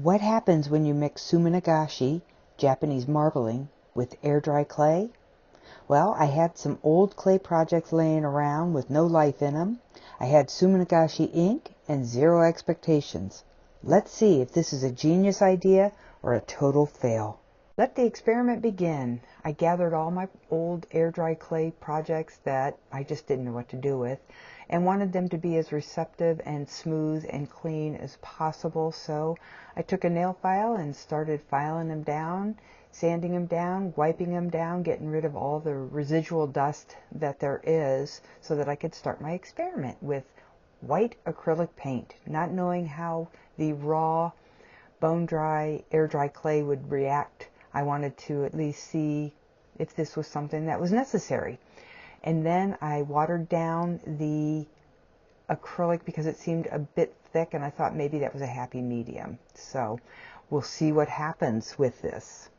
What happens when you mix Suminagashi, Japanese marbling, with air-dry clay? Well, I had some old clay projects laying around with no life in them. I had Suminagashi ink and zero expectations. Let's see if this is a genius idea or a total fail. Let the experiment begin. I gathered all my old air-dry clay projects that I just didn't know what to do with and wanted them to be as receptive and smooth and clean as possible. So I took a nail file and started filing them down, sanding them down, wiping them down, getting rid of all the residual dust that there is so that I could start my experiment with white acrylic paint, not knowing how the raw bone-dry, air-dry clay would react. I wanted to at least see if this was something that was necessary. And then I watered down the acrylic because it seemed a bit thick, and I thought maybe that was a happy medium. So we'll see what happens with this.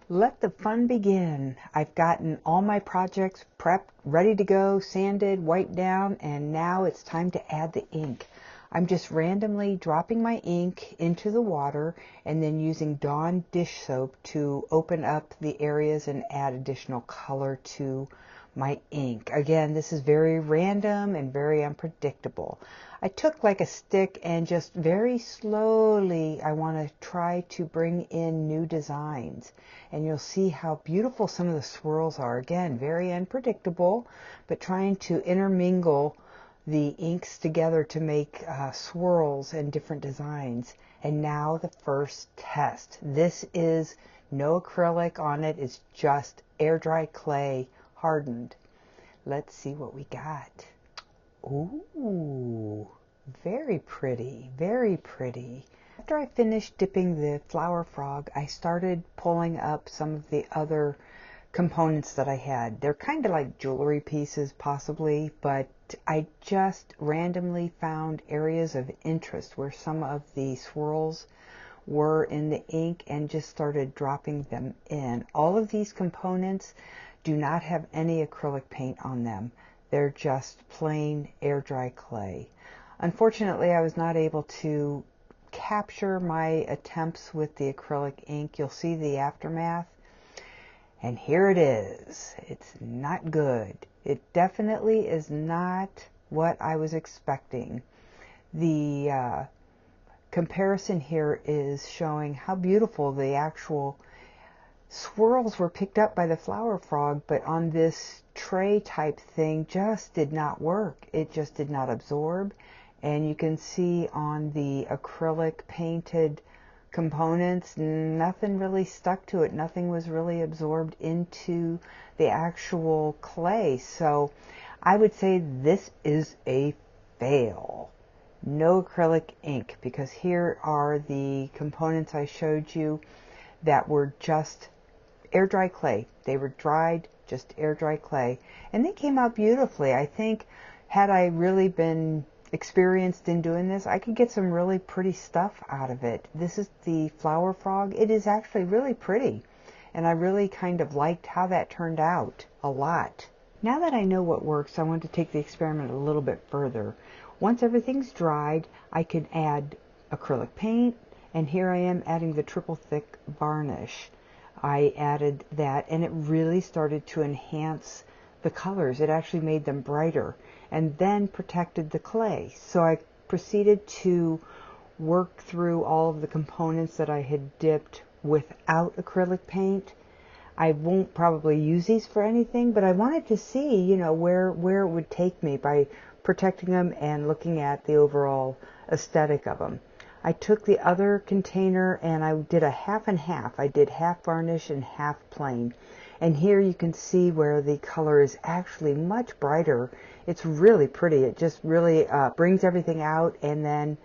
Let the fun begin. I've gotten all my projects prepped, ready to go, sanded, wiped down, and now it's time to add the ink. I'm just randomly dropping my ink into the water and then using Dawn dish soap to open up the areas and add additional color to my ink. Again, this is very random and very unpredictable. I took like a stick and just very slowly I want to try to bring in new designs. And you'll see how beautiful some of the swirls are. Again, very unpredictable, but trying to intermingle the inks together to make swirls and different designs. And now the first test. This is no acrylic on it. It's just air dry clay hardened. Let's see what we got. Ooh, very pretty, very pretty. After I finished dipping the flower frog, I started pulling up some of the other components that I had. They're kind of like jewelry pieces possibly, but I just randomly found areas of interest where some of the swirls were in the ink and just started dropping them in. All of these components do not have any acrylic paint on them. They're just plain air dry clay. Unfortunately, I was not able to capture my attempts with the acrylic ink. You'll see the aftermath. And here it is. It's not good. It definitely is not what I was expecting. The comparison here is showing how beautiful the actual swirls were picked up by the flower frog, but on this tray type thing just did not work. It just did not absorb. And you can see on the acrylic painted components, nothing really stuck to it. Nothing was really absorbed into the actual clay. So I would say this is a fail. No acrylic ink, because here are the components I showed you that were just air dry clay. They were dried, just air dry clay, and they came out beautifully. I think had I really been experienced in doing this, I could get some really pretty stuff out of it. This is the flower frog. It is actually really pretty, and I really kind of liked how that turned out a lot. Now that I know what works, I want to take the experiment a little bit further. Once everything's dried, I could add acrylic paint, and here I am adding the triple thick varnish. I added that, and it really started to enhance the colors. It actually made them brighter and then protected the clay. So I proceeded to work through all of the components that I had dipped without acrylic paint. I won't probably use these for anything, but I wanted to see, you know, where it would take me by protecting them and looking at the overall aesthetic of them. I took the other container and I did a half and half. I did half varnish and half plain. And here you can see where the color is actually much brighter. It's really pretty. It just really brings everything out and then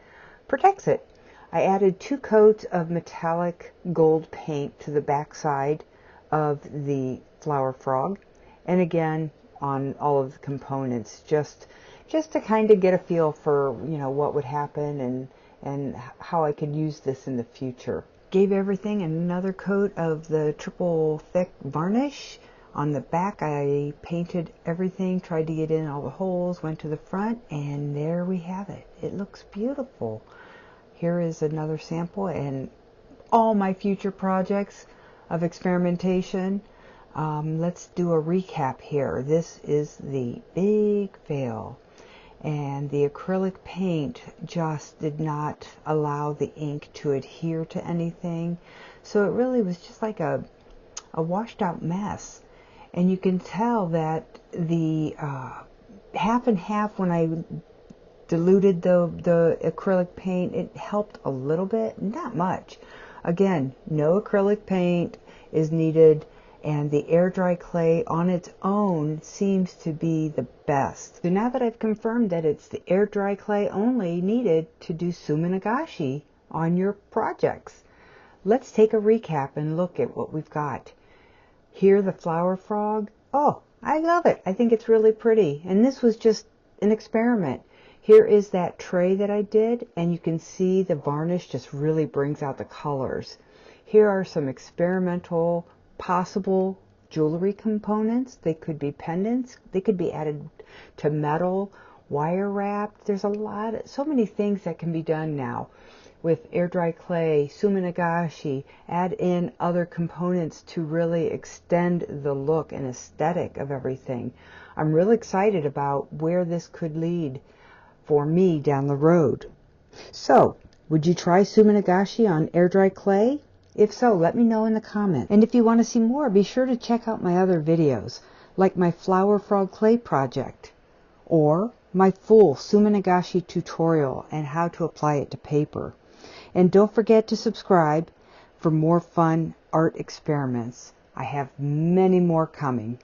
protects it. I added 2 coats of metallic gold paint to the back side of the flower frog. And again, on all of the components, just to kind of get a feel for, you know, what would happen and how I could use this in the future. Gave everything another coat of the triple thick varnish. On the back I painted everything, tried to get in all the holes, went to the front, and there we have it. It looks beautiful. Here is another sample, and all my future projects of experimentation. Let's do a recap here. This is the big fail, and the acrylic paint just did not allow the ink to adhere to anything, so it really was just like a washed out mess. And you can tell that the half and half, when I diluted the acrylic paint, it helped a little bit, not much. Again, no acrylic paint is needed, and the air dry clay on its own seems to be the best. So now that I've confirmed that it's the air dry clay only needed to do Suminagashi on your projects, let's take a recap and look at what we've got. Here, the flower frog. Oh, I love it. I think it's really pretty. And this was just an experiment. Here is that tray that I did, and you can see the varnish just really brings out the colors. Here are some experimental possible jewelry components. They could be pendants. They could be added to metal, wire wrapped. There's so many things that can be done now with air dry clay, Suminagashi. Add in other components to really extend the look and aesthetic of everything. I'm really excited about where this could lead for me down the road. So, would you try Suminagashi on air dry clay? If so, let me know in the comments. And if you want to see more, be sure to check out my other videos, like my flower frog clay project, or my full Suminagashi tutorial and how to apply it to paper. And don't forget to subscribe for more fun art experiments. I have many more coming.